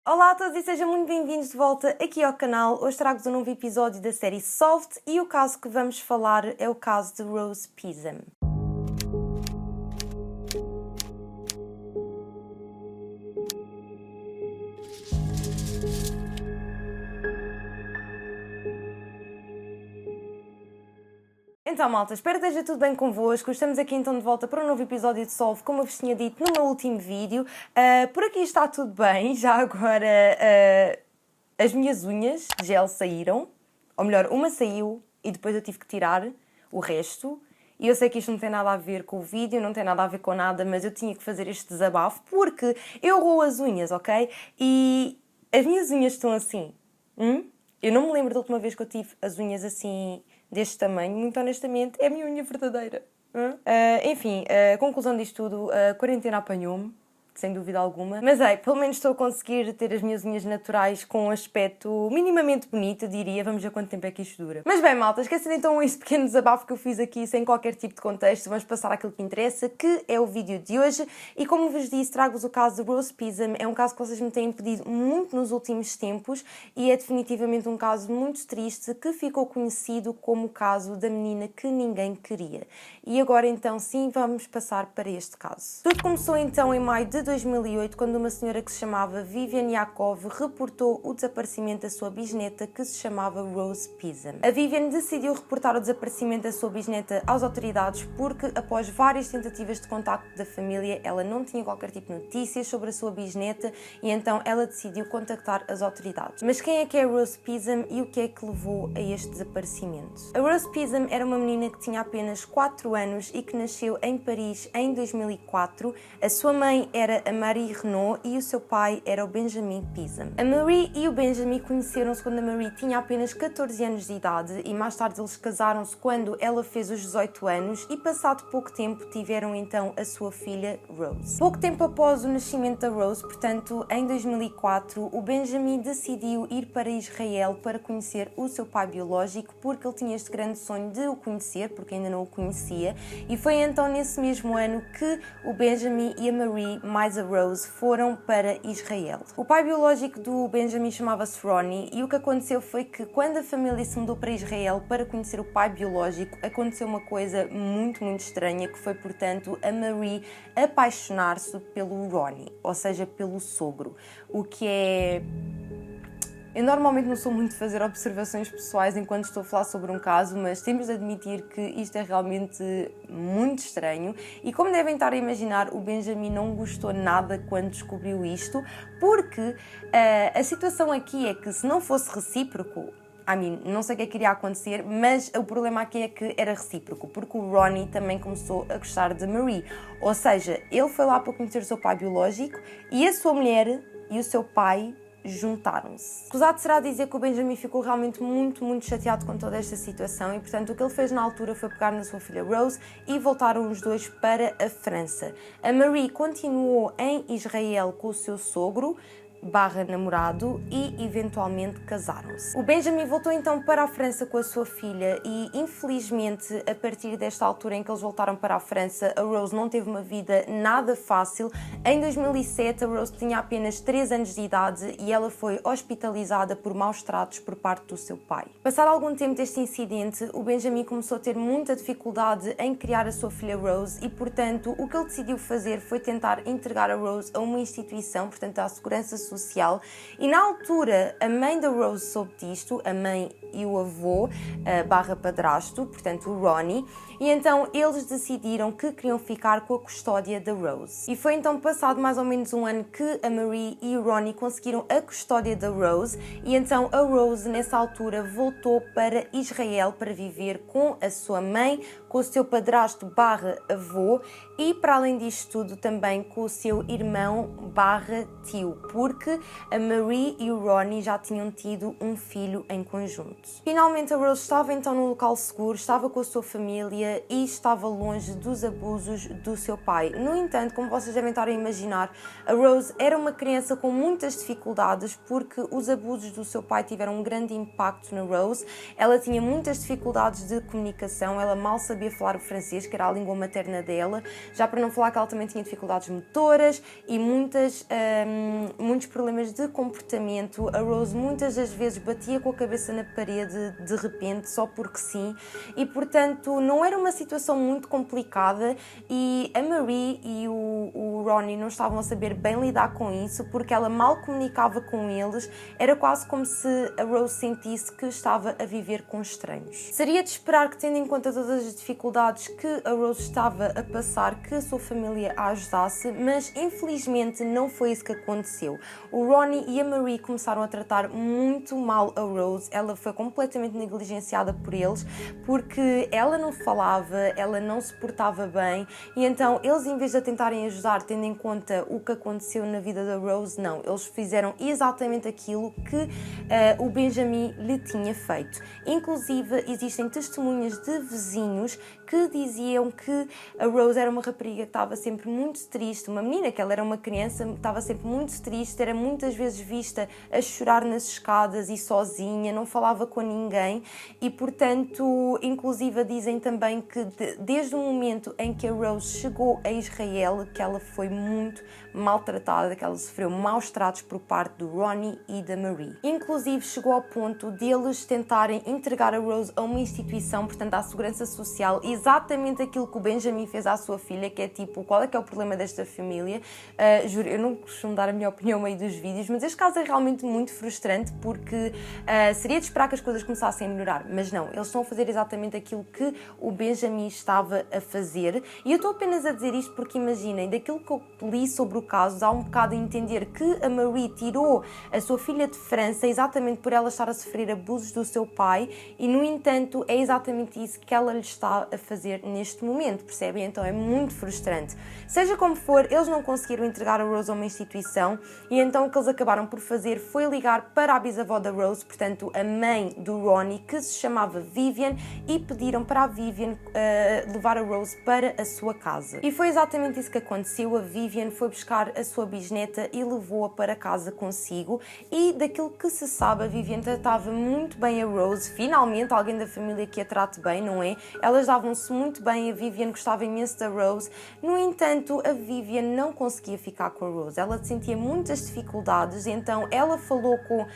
Olá a todos e sejam muito bem-vindos de volta aqui ao canal. Hoje trago-vos um novo episódio da série Solved e o caso que vamos falar é o caso de Rose Pisam. Então, malta, espero que esteja tudo bem convosco. Estamos aqui então de volta para um novo episódio de Solve, como eu vos tinha dito no meu último vídeo. Por aqui está tudo bem, já agora as minhas unhas de gel saíram, ou melhor, uma saiu e depois eu tive que tirar o resto. E eu sei que isto não tem nada a ver com o vídeo, não tem nada a ver com nada, mas eu tinha que fazer este desabafo porque eu roo as unhas, ok? E as minhas unhas estão assim. Eu não me lembro da última vez que eu tive as unhas assim deste tamanho, muito honestamente, é a minha unha verdadeira. Enfim, a conclusão disto tudo, a quarentena apanhou-me, sem dúvida alguma. Mas pelo menos estou a conseguir ter as minhas unhas naturais com um aspecto minimamente bonito, eu diria. Vamos ver quanto tempo é que isto dura. Mas bem, malta, esquecendo então este pequeno desabafo que eu fiz aqui sem qualquer tipo de contexto, vamos passar àquilo que interessa, que é o vídeo de hoje. E como vos disse, trago-vos o caso de Rose Pisam. É um caso que vocês me têm pedido muito nos últimos tempos e é definitivamente um caso muito triste que ficou conhecido como o caso da menina que ninguém queria. E agora então sim, vamos passar para este caso. Tudo começou então em maio de 2008, quando uma senhora que se chamava Vivian Yakov reportou o desaparecimento da sua bisneta, que se chamava Rose Pisam. A Vivian decidiu reportar o desaparecimento da sua bisneta às autoridades porque, após várias tentativas de contacto da família, ela não tinha qualquer tipo de notícias sobre a sua bisneta e então ela decidiu contactar as autoridades. Mas quem é que é Rose Pisam e o que é que levou a este desaparecimento? A Rose Pisam era uma menina que tinha apenas 4 anos e que nasceu em Paris em 2004. A sua mãe era a Marie Renault e o seu pai era o Benjamin Pisam. A Marie e o Benjamin conheceram-se quando a Marie tinha apenas 14 anos de idade e mais tarde eles casaram-se quando ela fez os 18 anos e passado pouco tempo tiveram então a sua filha Rose. Pouco tempo após o nascimento da Rose, portanto em 2004, o Benjamin decidiu ir para Israel para conhecer o seu pai biológico porque ele tinha este grande sonho de o conhecer, porque ainda não o conhecia, e foi então nesse mesmo ano que o Benjamin e a Marie mais a Rose foram para Israel. O pai biológico do Benjamin chamava-se Ronnie e o que aconteceu foi que quando a família se mudou para Israel para conhecer o pai biológico, aconteceu uma coisa muito estranha, que foi, portanto, a Marie apaixonar-se pelo Ronnie, ou seja, pelo sogro, o que é... Eu normalmente não sou muito de fazer observações pessoais enquanto estou a falar sobre um caso, mas temos de admitir que isto é realmente muito estranho e, como devem estar a imaginar, o Benjamin não gostou nada quando descobriu isto, porque a situação aqui é que se não fosse recíproco, não sei o que iria acontecer, mas o problema aqui é que era recíproco, porque o Ronnie também começou a gostar de Marie, ou seja, ele foi lá para conhecer o seu pai biológico e a sua mulher e o seu pai juntaram-se. Escusado será dizer que o Benjamin ficou realmente muito chateado com toda esta situação e, portanto, o que ele fez na altura foi pegar na sua filha Rose e voltaram os dois para a França. A Marie continuou em Israel com o seu sogro namorado e eventualmente casaram-se. O Benjamin voltou então para a França com a sua filha e, infelizmente, a partir desta altura em que eles voltaram para a França, a Rose não teve uma vida nada fácil. Em 2007, a Rose tinha apenas 3 anos de idade e ela foi hospitalizada por maus tratos por parte do seu pai. Passado algum tempo deste incidente, o Benjamin começou a ter muita dificuldade em criar a sua filha Rose e, portanto, o que ele decidiu fazer foi tentar entregar a Rose a uma instituição, portanto, à segurança social, e na altura a mãe da Rose soube disto, a mãe e o avô padrasto, portanto o Ronnie, e então eles decidiram que queriam ficar com a custódia da Rose. E foi então passado mais ou menos um ano que a Marie e o Ronnie conseguiram a custódia da Rose e então a Rose nessa altura voltou para Israel para viver com a sua mãe, com o seu padrasto avô e, para além disto tudo, também com o seu irmão tio, porque a Marie e o Ronnie já tinham tido um filho em conjunto. Finalmente a Rose estava então num local seguro, estava com a sua família e estava longe dos abusos do seu pai. No entanto, como vocês devem estar a imaginar, a Rose era uma criança com muitas dificuldades porque os abusos do seu pai tiveram um grande impacto na Rose. Ela tinha muitas dificuldades de comunicação, ela mal sabia sabia falar o francês, que era a língua materna dela, já para não falar que ela também tinha dificuldades motoras e muitos problemas de comportamento. A Rose muitas das vezes batia com a cabeça na parede de repente, só porque sim, e portanto não era uma situação muito complicada, e a Marie e o Ronnie não estavam a saber bem lidar com isso, porque ela mal comunicava com eles, era quase como se a Rose sentisse que estava a viver com estranhos. Seria de esperar que, tendo em conta todas as dificuldades que a Rose estava a passar, que a sua família a ajudasse, mas infelizmente não foi isso que aconteceu. O Ronnie e a Marie começaram a tratar muito mal a Rose, ela foi completamente negligenciada por eles, porque ela não falava, ela não se portava bem, e então eles, em vez de a tentarem ajudar, tendo em conta o que aconteceu na vida da Rose, não, eles fizeram exatamente aquilo que o Benjamin lhe tinha feito. Inclusive, existem testemunhas de vizinhos que diziam que a Rose era uma rapariga que estava sempre muito triste, uma menina, que ela era uma criança, estava sempre muito triste, era muitas vezes vista a chorar nas escadas e sozinha, não falava com ninguém, e portanto, inclusive dizem também que desde o momento em que a Rose chegou a Israel, que ela foi muito maltratada, que ela sofreu maus tratos por parte do Ronnie e da Marie. Inclusive chegou ao ponto de eles tentarem entregar a Rose a uma instituição, portanto à Segurança Social, exatamente aquilo que o Benjamin fez à sua filha, que é tipo, qual é que é o problema desta família? Juro, eu não costumo dar a minha opinião no meio dos vídeos, mas este caso é realmente muito frustrante, porque seria de esperar que as coisas começassem a melhorar, mas não, eles estão a fazer exatamente aquilo que o Benjamin estava a fazer, e eu estou apenas a dizer isto porque imaginem, daquilo que eu li sobre o caso, dá um bocado a entender que a Marie tirou a sua filha de França exatamente por ela estar a sofrer abusos do seu pai, e no entanto é exatamente isso que ela lhe está a fazer neste momento, percebem? Então é muito frustrante. Seja como for, eles não conseguiram entregar a Rose a uma instituição, e então o que eles acabaram por fazer foi ligar para a bisavó da Rose, portanto a mãe do Ronnie, que se chamava Vivian, e pediram para a Vivian levar a Rose para a sua casa. E foi exatamente isso que aconteceu. A Vivian foi buscar a sua bisneta e levou-a para casa consigo, e daquilo que se sabe, a Vivian tratava muito bem a Rose, finalmente alguém da família que a trate bem, não é? Elas davam-se muito bem, a Vivian gostava imenso da Rose, no entanto a Vivian não conseguia ficar com a Rose, ela sentia muitas dificuldades, então ela falou com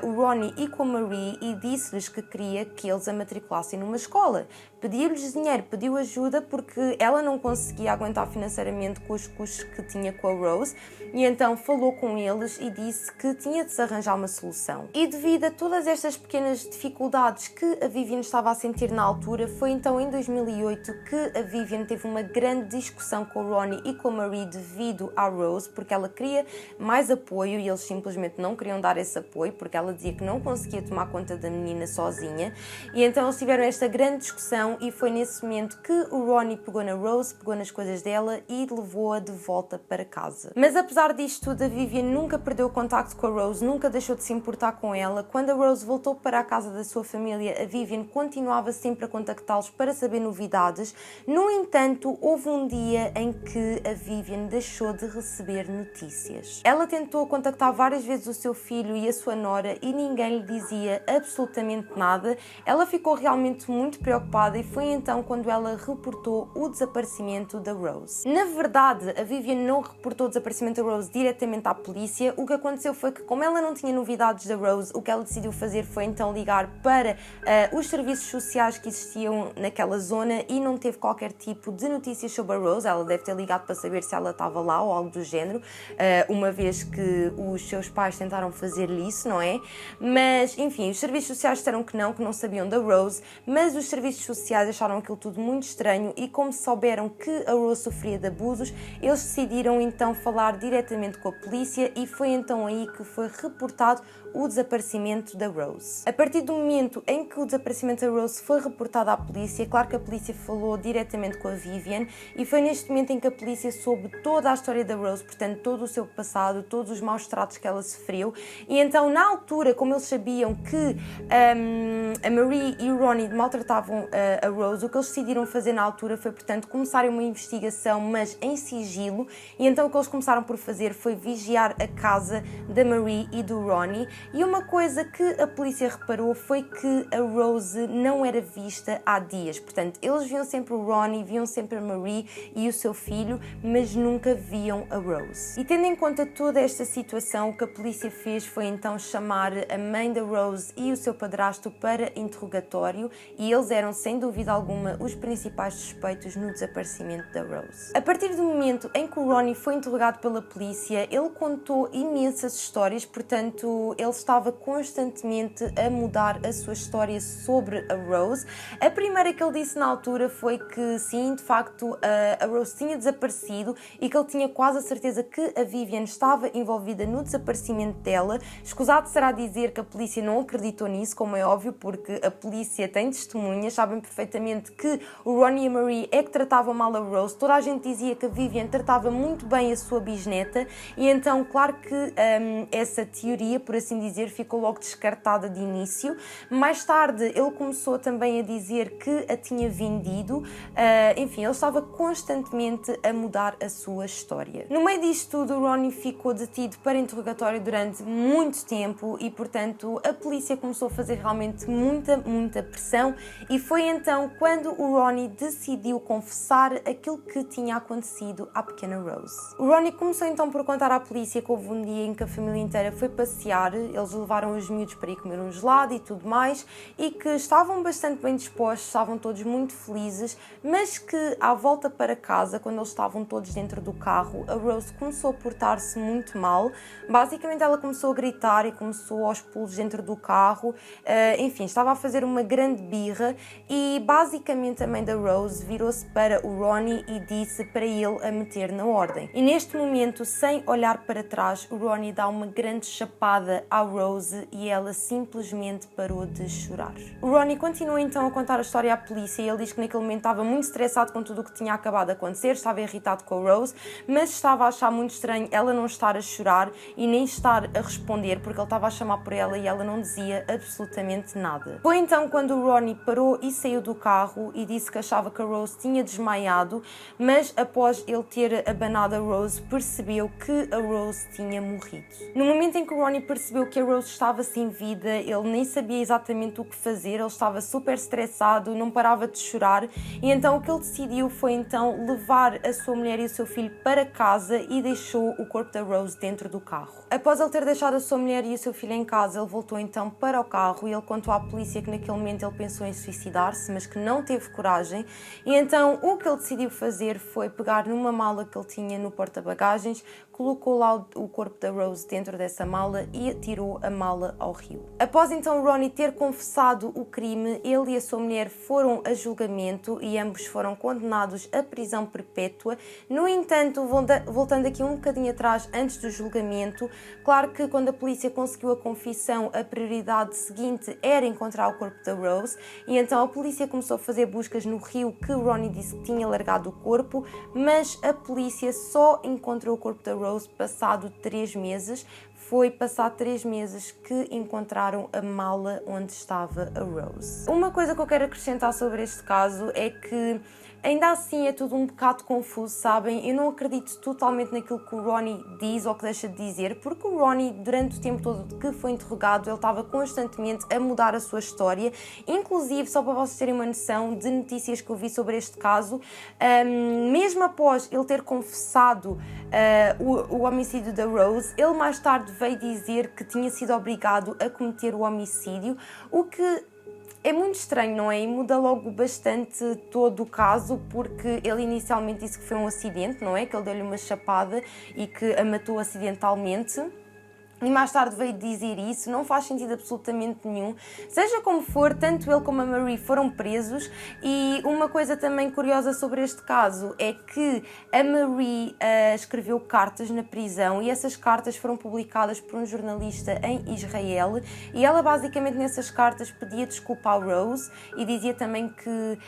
o Ronnie e com a Marie e disse-lhes que queria que eles a matriculassem numa escola. Pediu-lhes dinheiro, pediu ajuda, porque ela não conseguia aguentar financeiramente com os custos que tinha com a Rose, e então falou com eles e disse que tinha de se arranjar uma solução. E devido a todas estas pequenas dificuldades que a Vivian estava a sentir na altura, foi então em 2008 que a Vivian teve uma grande discussão com o Ronnie e com a Marie devido à Rose, porque ela queria mais apoio e eles simplesmente não queriam dar esse apoio, porque ela dizia que não conseguia tomar conta da menina sozinha, e então eles tiveram esta grande discussão, e foi nesse momento que o Ronnie pegou na Rose, pegou nas coisas dela e levou-a de volta para casa. Mas apesar disto tudo, a Vivian nunca perdeu o contacto com a Rose, nunca deixou de se importar com ela. Quando a Rose voltou para a casa da sua família, a Vivian continuava sempre a contactá-los para saber novidades. No entanto, houve um dia em que a Vivian deixou de receber notícias. Ela tentou contactar várias vezes o seu filho e a sua nora e ninguém lhe dizia absolutamente nada. Ela ficou realmente muito preocupada, e foi então quando ela reportou o desaparecimento da Rose. Na verdade, a Vivian não reportou o desaparecimento da Rose diretamente à polícia. O que aconteceu foi que, como ela não tinha novidades da Rose, o que ela decidiu fazer foi então ligar para os serviços sociais que existiam naquela zona, e não teve qualquer tipo de notícias sobre a Rose. Ela deve ter ligado para saber se ela estava lá ou algo do género, uma vez que os seus pais tentaram fazer-lhe isso, não é? Mas, enfim, os serviços sociais disseram que não sabiam da Rose, mas os serviços sociais acharam aquilo tudo muito estranho, e como souberam que a Rose sofria de abusos, eles decidiram então falar diretamente com a polícia, e foi então aí que foi reportado o desaparecimento da Rose. A partir do momento em que o desaparecimento da Rose foi reportado à polícia, claro que a polícia falou diretamente com a Vivian, e foi neste momento em que a polícia soube toda a história da Rose, portanto todo o seu passado, todos os maus tratos que ela sofreu, e então na altura, como eles sabiam que a Marie e o Ronnie maltratavam a Rose, o que eles decidiram fazer na altura foi, portanto, começarem uma investigação, mas em sigilo, e então o que eles começaram por fazer foi vigiar a casa da Marie e do Ronnie, e uma coisa que a polícia reparou foi que a Rose não era vista há dias, portanto, eles viam sempre o Ronnie, viam sempre a Marie e o seu filho, mas nunca viam a Rose. E tendo em conta toda esta situação, o que a polícia fez foi então chamar a mãe da Rose e o seu padrasto para interrogatório, e eles eram, sem dúvida alguma, os principais suspeitos no desaparecimento da Rose. A partir do momento em que o Ronnie foi interrogado pela polícia, ele contou imensas histórias, portanto, ele estava constantemente a mudar a sua história sobre a Rose. A primeira que ele disse na altura foi que sim, de facto, a Rose tinha desaparecido e que ele tinha quase a certeza que a Vivian estava envolvida no desaparecimento dela. Escusado será dizer que a polícia não acreditou nisso, como é óbvio, porque a polícia tem testemunhas, sabem perfeitamente que o Ronnie e a Marie é que tratavam mal a Rose, toda a gente dizia que a Vivian tratava muito bem a sua bisneta, e então, claro que essa teoria, por assim dizer, ficou logo descartada de início. Mais tarde, ele começou também a dizer que a tinha vendido, enfim, ele estava constantemente a mudar a sua história. No meio disto tudo, o Ronnie ficou detido para interrogatório durante muito tempo e, portanto, a polícia começou a fazer realmente muita pressão, e foi então quando o Ronnie decidiu confessar aquilo que tinha acontecido à pequena Rose. O Ronnie começou então por contar à polícia que houve um dia em que a família inteira foi passear, eles levaram os miúdos para ir comer um gelado e tudo mais, e que estavam bastante bem dispostos, estavam todos muito felizes, mas que à volta para casa, quando eles estavam todos dentro do carro, a Rose começou a portar-se muito mal. Basicamente ela começou a gritar e começou aos pulos dentro do carro, enfim, estava a fazer uma grande birra, e basicamente a mãe da Rose virou-se para o Ronnie e disse para ele a meter na ordem. E neste momento, sem olhar para trás, o Ronnie dá uma grande chapada à Rose e ela simplesmente parou de chorar. O Ronnie continua então a contar a história à polícia, e ele diz que naquele momento estava muito estressado com tudo o que tinha acabado de acontecer, estava irritado com a Rose, mas estava a achar muito estranho ela não estar a chorar e nem estar a responder, porque ele estava a chamar por ela e ela não dizia absolutamente nada. Foi então quando o Ronnie parou e saiu do carro e disse que achava que a Rose tinha desmaiado, mas após ele ter abanado a Rose, percebeu que a Rose tinha morrido. No momento em que o Ronnie percebeu que a Rose estava sem vida, ele nem sabia exatamente o que fazer, ele estava super estressado, não parava de chorar, e então o que ele decidiu foi então levar a sua mulher e o seu filho para casa e deixou o corpo da Rose dentro do carro. Após ele ter deixado a sua mulher e o seu filho em casa, ele voltou então para o carro e ele contou à polícia que naquele momento ele pensou em suicidar-se, mas que não teve coragem, e então o que ele decidiu fazer foi pegar numa mala que ele tinha no porta-bagagens, colocou lá o corpo da Rose dentro dessa mala e atirou a mala ao rio. Após então o Ronnie ter confessado o crime, ele e a sua mulher foram a julgamento e ambos foram condenados à prisão perpétua. No entanto, voltando aqui um bocadinho atrás, antes do julgamento, claro que quando a polícia conseguiu a confissão, a prioridade seguinte era encontrar o corpo da Rose, e então a polícia começou a fazer buscas no rio que o Ronnie disse que tinha largado o corpo, mas a polícia só encontrou o corpo da Rose passado 3 meses. Foi passado 3 meses que encontraram a mala onde estava a Rose. Uma coisa que eu quero acrescentar sobre este caso é que ainda assim é tudo um bocado confuso, sabem? Eu não acredito totalmente naquilo que o Ronnie diz ou que deixa de dizer, porque o Ronnie, durante o tempo todo que foi interrogado, ele estava constantemente a mudar a sua história. Inclusive, só para vocês terem uma noção de notícias que eu vi sobre este caso, mesmo após ele ter confessado o homicídio da Rose, ele mais tarde veio dizer que tinha sido obrigado a cometer o homicídio, o que é muito estranho, não é? E muda logo bastante todo o caso, porque ele inicialmente disse que foi um acidente, não é? Que ele deu-lhe uma chapada e que a matou acidentalmente. E mais tarde veio dizer isso, não faz sentido absolutamente nenhum. Seja como for, tanto ele como a Marie foram presos, e uma coisa também curiosa sobre este caso é que a Marie escreveu cartas na prisão, e essas cartas foram publicadas por um jornalista em Israel, e ela basicamente nessas cartas pedia desculpa à Rose e dizia também que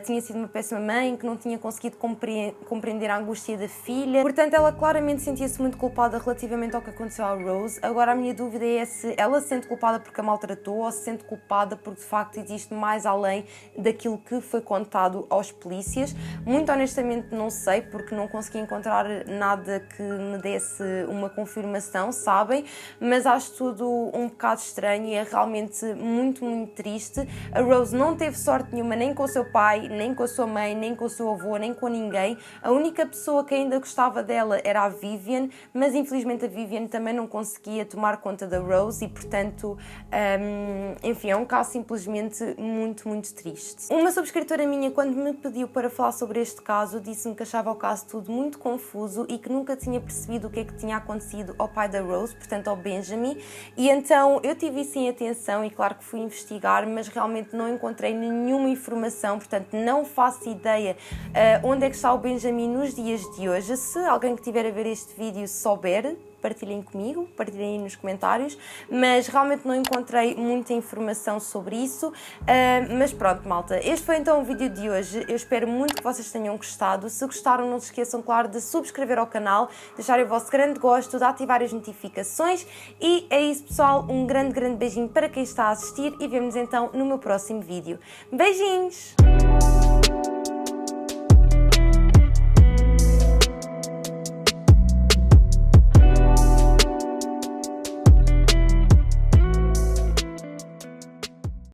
tinha sido uma péssima mãe, que não tinha conseguido compreender a angústia da filha. Portanto, ela claramente sentia-se muito culpada relativamente ao que aconteceu à Rose, Rose. Agora a minha dúvida é se ela se sente culpada porque a maltratou ou se sente culpada porque de facto existe mais além daquilo que foi contado aos polícias. Muito honestamente não sei, porque não consegui encontrar nada que me desse uma confirmação, sabem? Mas acho tudo um bocado estranho e é realmente muito, muito triste. A Rose não teve sorte nenhuma nem com o seu pai, nem com a sua mãe, nem com o seu avô, nem com ninguém. A única pessoa que ainda gostava dela era a Vivian, mas infelizmente a Vivian também não conseguia tomar conta da Rose e, portanto, enfim, é um caso simplesmente muito, muito triste. Uma subscritora minha, quando me pediu para falar sobre este caso, disse-me que achava o caso tudo muito confuso e que nunca tinha percebido o que é que tinha acontecido ao pai da Rose, portanto ao Benjamin, e então eu tive isso em atenção e claro que fui investigar, mas realmente não encontrei nenhuma informação, portanto não faço ideia onde é que está o Benjamin nos dias de hoje. Se alguém que estiver a ver este vídeo souber, partilhem comigo, partilhem aí nos comentários, mas realmente não encontrei muita informação sobre isso, mas pronto, malta, este foi então o vídeo de hoje. Eu espero muito que vocês tenham gostado. Se gostaram, não se esqueçam, claro, de subscrever ao canal, deixarem o vosso grande gosto, de ativar as notificações e é isso, pessoal, um grande, grande beijinho para quem está a assistir e vemo-nos então no meu próximo vídeo. Beijinhos!